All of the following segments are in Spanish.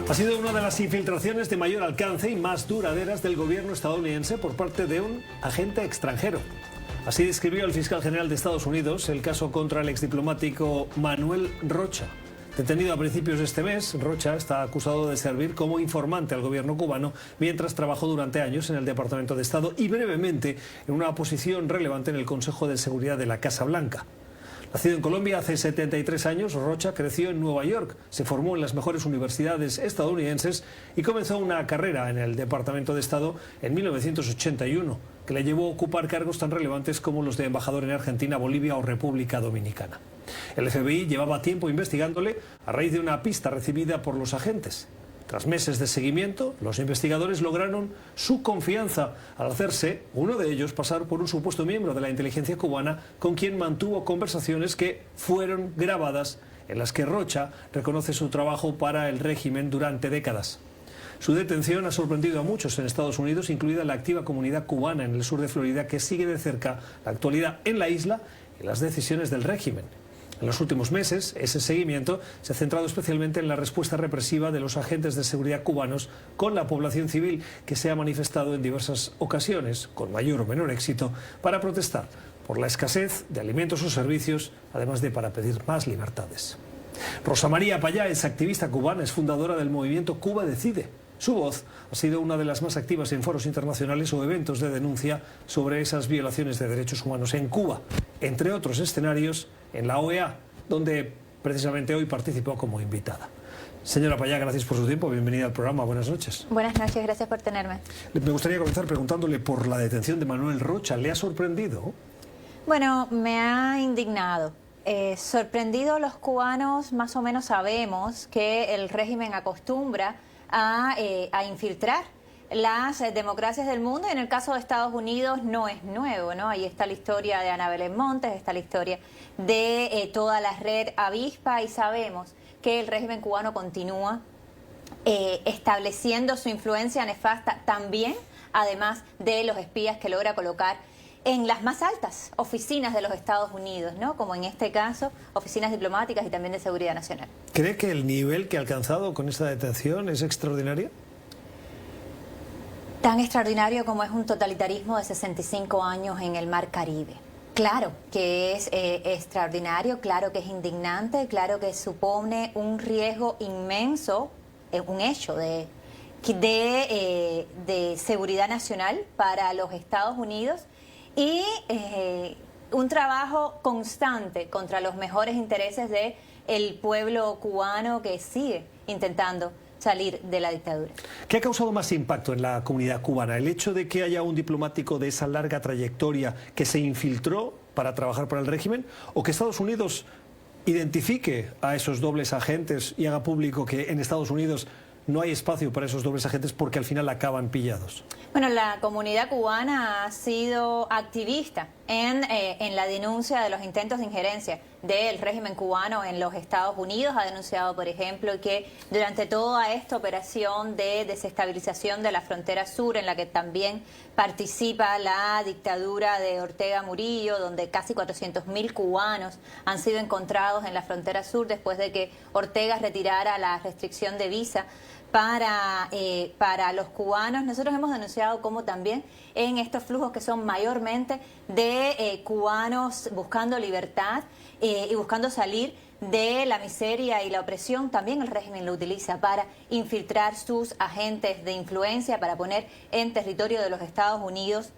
Ha sido una de las infiltraciones de mayor alcance y más duraderas del gobierno estadounidense por parte de un agente extranjero. Así describió el fiscal general de Estados Unidos el caso contra el exdiplomático Manuel Rocha. Detenido a principios de este mes, Rocha está acusado de servir como informante al gobierno cubano mientras trabajó durante años en el Departamento de Estado y brevemente en una posición relevante en el Consejo de Seguridad de la Casa Blanca. Nacido en Colombia hace 73 años, Rocha creció en Nueva York, se formó en las mejores universidades estadounidenses y comenzó una carrera en el Departamento de Estado en 1981, que le llevó a ocupar cargos tan relevantes como los de embajador en Argentina, Bolivia o República Dominicana. El FBI llevaba tiempo investigándole a raíz de una pista recibida por los agentes. Tras meses de seguimiento, los investigadores lograron su confianza al hacerse, uno de ellos, pasar por un supuesto miembro de la inteligencia cubana con quien mantuvo conversaciones que fueron grabadas, en las que Rocha reconoce su trabajo para el régimen durante décadas. Su detención ha sorprendido a muchos en Estados Unidos, incluida la activa comunidad cubana en el sur de Florida, que sigue de cerca la actualidad en la isla y las decisiones del régimen. En los últimos meses, ese seguimiento se ha centrado especialmente en la respuesta represiva de los agentes de seguridad cubanos con la población civil, que se ha manifestado en diversas ocasiones, con mayor o menor éxito, para protestar por la escasez de alimentos o servicios, además de para pedir más libertades. Rosa María Payá es activista cubana, es fundadora del movimiento Cuba Decide. Su voz ha sido una de las más activas en foros internacionales o eventos de denuncia sobre esas violaciones de derechos humanos en Cuba, entre otros escenarios en la OEA, donde precisamente hoy participó como invitada. Señora Payá, gracias por su tiempo, bienvenida al programa, buenas noches. Buenas noches, gracias por tenerme. Me gustaría comenzar preguntándole por la detención de Manuel Rocha. ¿Le ha sorprendido? Bueno, me ha indignado. Sorprendido, los cubanos más o menos sabemos que el régimen acostumbra a infiltrar las democracias del mundo, y en el caso de Estados Unidos no es nuevo, ¿no? Ahí está la historia de Ana Belén Montes, está la historia de toda la red avispa, y sabemos que el régimen cubano continúa estableciendo su influencia nefasta también, además de los espías que logra colocar en las más altas oficinas de los Estados Unidos, ¿no? Como en este caso, oficinas diplomáticas y también de seguridad nacional. ¿Cree que el nivel que ha alcanzado con esta detención es extraordinario? Tan extraordinario como es un totalitarismo de 65 años en el Mar Caribe. Claro que es extraordinario, claro que es indignante, claro que supone un riesgo inmenso, un hecho de seguridad nacional para los Estados Unidos, y un trabajo constante contra los mejores intereses del pueblo cubano, que sigue intentando salir de la dictadura. ¿Qué ha causado más impacto en la comunidad cubana? ¿El hecho de que haya un diplomático de esa larga trayectoria que se infiltró para trabajar para el régimen, o que Estados Unidos identifique a esos dobles agentes y haga público que en Estados Unidos no hay espacio para esos dobles agentes porque al final acaban pillados? Bueno, la comunidad cubana ha sido activista en la denuncia de los intentos de injerencia del régimen cubano en los Estados Unidos. Ha denunciado, por ejemplo, que durante toda esta operación de desestabilización de la frontera sur, en la que también participa la dictadura de Ortega Murillo, donde casi 400.000 cubanos han sido encontrados en la frontera sur después de que Ortega retirara la restricción de visa para los cubanos. Nosotros hemos denunciado cómo también en estos flujos, que son mayormente de cubanos buscando libertad y buscando salir de la miseria y la opresión, también el régimen lo utiliza para infiltrar sus agentes de influencia, para poner en territorio de los Estados Unidos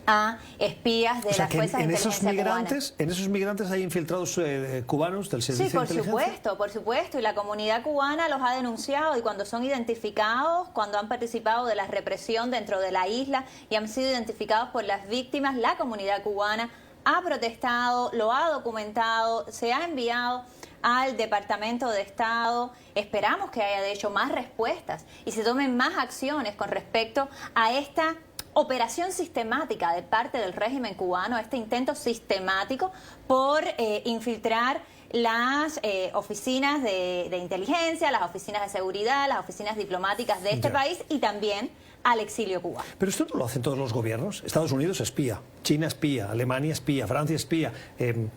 a espías de las fuerzas de inteligencia cubanas. ¿En esos migrantes hay infiltrados cubanos del servicio de inteligencia? Sí, por supuesto, y la comunidad cubana los ha denunciado, y cuando son identificados, cuando han participado de la represión dentro de la isla y han sido identificados por las víctimas, la comunidad cubana ha protestado, lo ha documentado, se ha enviado al Departamento de Estado. Esperamos que haya de hecho más respuestas y se tomen más acciones con respecto a esta operación sistemática de parte del régimen cubano, este intento sistemático por infiltrar las oficinas de inteligencia, las oficinas de seguridad, las oficinas diplomáticas de este país, y también al exilio cubano. Pero esto no lo hacen todos los gobiernos. Estados Unidos espía, China espía, Alemania espía, Francia espía.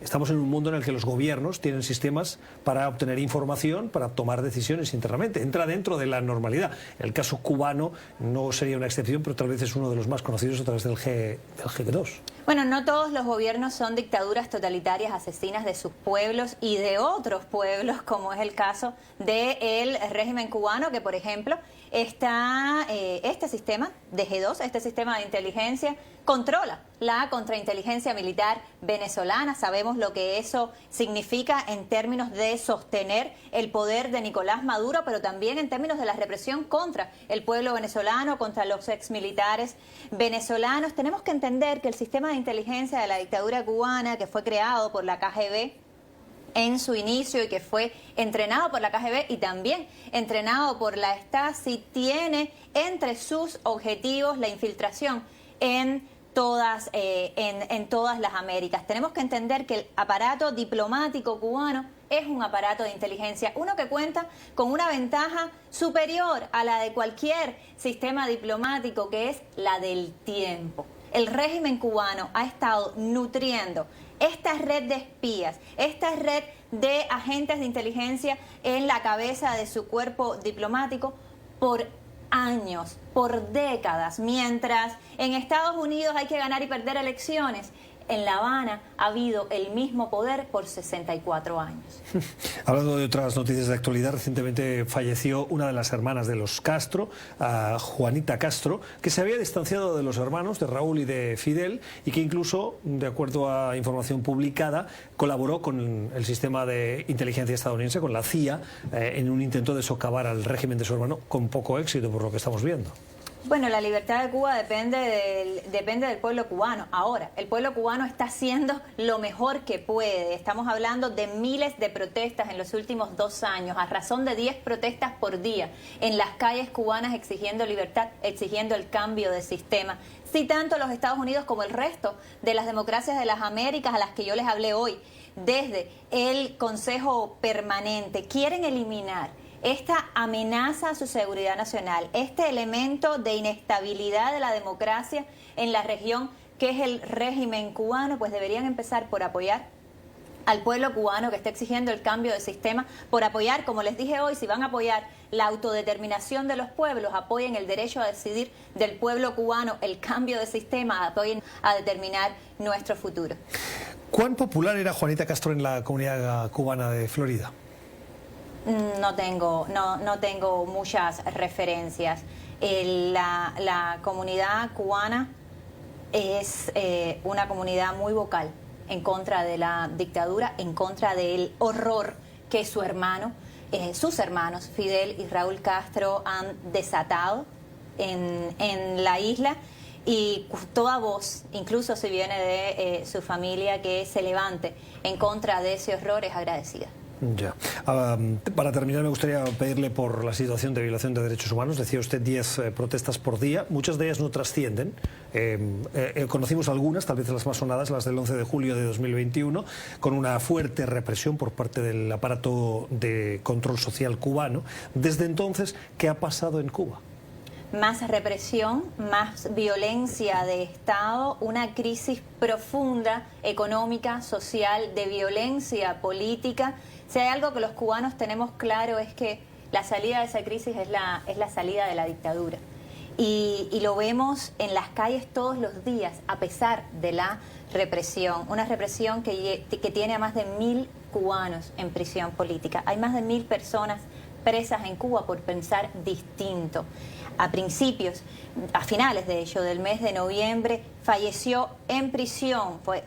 Estamos en un mundo en el que los gobiernos tienen sistemas para obtener información, para tomar decisiones internamente. Entra dentro de la normalidad. El caso cubano no sería una excepción, pero tal vez es uno de los más conocidos a través del G2. Bueno, no todos los gobiernos son dictaduras totalitarias asesinas de sus pueblos y de otros pueblos, como es el caso del régimen cubano, que por ejemplo está este sistema de G2, este sistema de inteligencia, controla la contrainteligencia militar venezolana. Sabemos lo que eso significa en términos de sostener el poder de Nicolás Maduro, pero también en términos de la represión contra el pueblo venezolano, contra los exmilitares venezolanos. Tenemos que entender que el sistema de inteligencia de la dictadura cubana, que fue creado por la KGB en su inicio y que fue entrenado por la KGB y también entrenado por la Stasi, tiene entre sus objetivos la infiltración en todas las Américas. Tenemos que entender que el aparato diplomático cubano es un aparato de inteligencia, uno que cuenta con una ventaja superior a la de cualquier sistema diplomático, que es la del tiempo. El régimen cubano ha estado nutriendo esta red de espías, esta red de agentes de inteligencia en la cabeza de su cuerpo diplomático por años, por décadas. Mientras en Estados Unidos hay que ganar y perder elecciones, en La Habana ha habido el mismo poder por 64 años. Hablando de otras noticias de actualidad, recientemente falleció una de las hermanas de los Castro, Juanita Castro, que se había distanciado de los hermanos, de Raúl y de Fidel, y que incluso, de acuerdo a información publicada, colaboró con el sistema de inteligencia estadounidense, con la CIA, en un intento de socavar al régimen de su hermano, con poco éxito, por lo que estamos viendo. Bueno, la libertad de Cuba depende del pueblo cubano. Ahora, el pueblo cubano está haciendo lo mejor que puede. Estamos hablando de miles de protestas en los últimos 2 años, a razón de 10 protestas por día en las calles cubanas exigiendo libertad, exigiendo el cambio de sistema. Si tanto los Estados Unidos como el resto de las democracias de las Américas a las que yo les hablé hoy, desde el Consejo Permanente, quieren eliminar esta amenaza a su seguridad nacional, este elemento de inestabilidad de la democracia en la región que es el régimen cubano, pues deberían empezar por apoyar al pueblo cubano que está exigiendo el cambio de sistema, por apoyar, como les dije hoy, si van a apoyar la autodeterminación de los pueblos, apoyen el derecho a decidir del pueblo cubano, el cambio de sistema, apoyen a determinar nuestro futuro. ¿Cuán popular era Juanita Castro en la comunidad cubana de Florida? No tengo muchas referencias. La comunidad cubana es una comunidad muy vocal en contra de la dictadura, en contra del horror que sus hermanos Fidel y Raúl Castro han desatado en la isla, y toda voz, incluso si viene de su familia, que se levante en contra de ese horror es agradecida. Ya. Para terminar, me gustaría pedirle por la situación de violación de derechos humanos. Decía usted 10 protestas por día, muchas de ellas no trascienden. Conocimos algunas, tal vez las más sonadas, las del 11 de julio de 2021, con una fuerte represión por parte del aparato de control social cubano. Desde entonces, ¿qué ha pasado en Cuba? Más represión, más violencia de Estado, una crisis profunda, económica, social, de violencia política. Si hay algo que los cubanos tenemos claro es que la salida de esa crisis es la salida de la dictadura. Y lo vemos en las calles todos los días, a pesar de la represión. Una represión que tiene a más de 1000 cubanos en prisión política. Hay más de 1000 personas presas en Cuba por pensar distinto. A finales de hecho del mes de noviembre, falleció en prisión, fue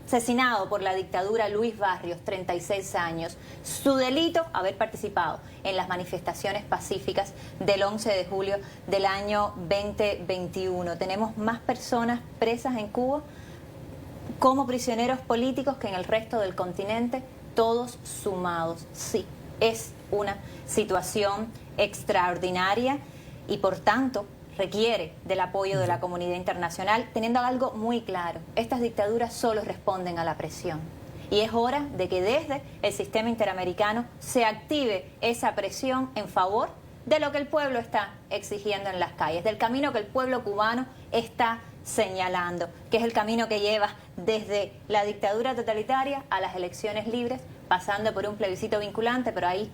asesinado por la dictadura Luis Barrios, 36 años. Su delito, haber participado en las manifestaciones pacíficas del 11 de julio del año 2021. Tenemos más personas presas en Cuba como prisioneros políticos que en el resto del continente, todos sumados. Sí, es una situación extraordinaria y por tanto requiere del apoyo de la comunidad internacional, teniendo algo muy claro: estas dictaduras solo responden a la presión. Y es hora de que desde el sistema interamericano se active esa presión en favor de lo que el pueblo está exigiendo en las calles, del camino que el pueblo cubano está señalando, que es el camino que lleva desde la dictadura totalitaria a las elecciones libres, pasando por un plebiscito vinculante, pero ahí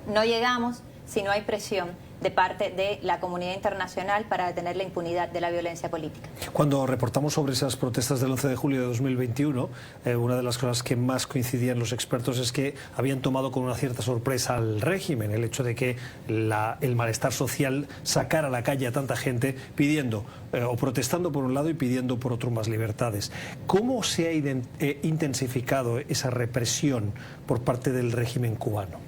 no llegamos si no hay presión de parte de la comunidad internacional para detener la impunidad de la violencia política. Cuando reportamos sobre esas protestas del 11 de julio de 2021, una de las cosas que más coincidían los expertos es que habían tomado con una cierta sorpresa al régimen, el hecho de que el malestar social sacara a la calle a tanta gente pidiendo o protestando por un lado y pidiendo por otro más libertades. ¿Cómo se ha intensificado esa represión por parte del régimen cubano?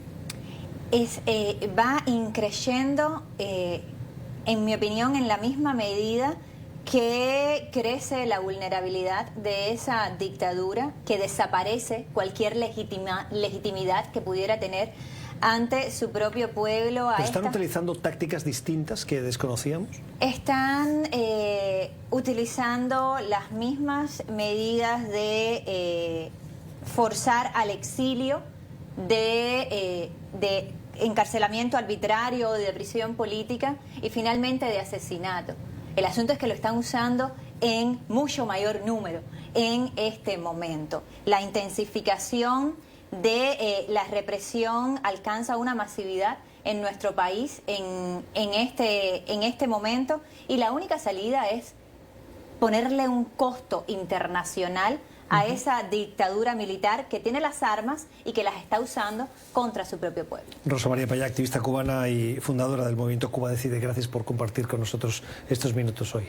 Va increyendo, en mi opinión, en la misma medida que crece la vulnerabilidad de esa dictadura, que desaparece cualquier legitimidad que pudiera tener ante su propio pueblo. ¿Pero están utilizando tácticas distintas que desconocíamos? Están utilizando las mismas medidas de forzar al exilio, de encarcelamiento arbitrario, de prisión política y finalmente de asesinato. El asunto es que lo están usando en mucho mayor número en este momento. La intensificación de la represión alcanza una masividad en nuestro país en este momento, y la única salida es ponerle un costo internacional a esa dictadura militar que tiene las armas y que las está usando contra su propio pueblo. Rosa María Payá, activista cubana y fundadora del movimiento Cuba Decide, gracias por compartir con nosotros estos minutos hoy.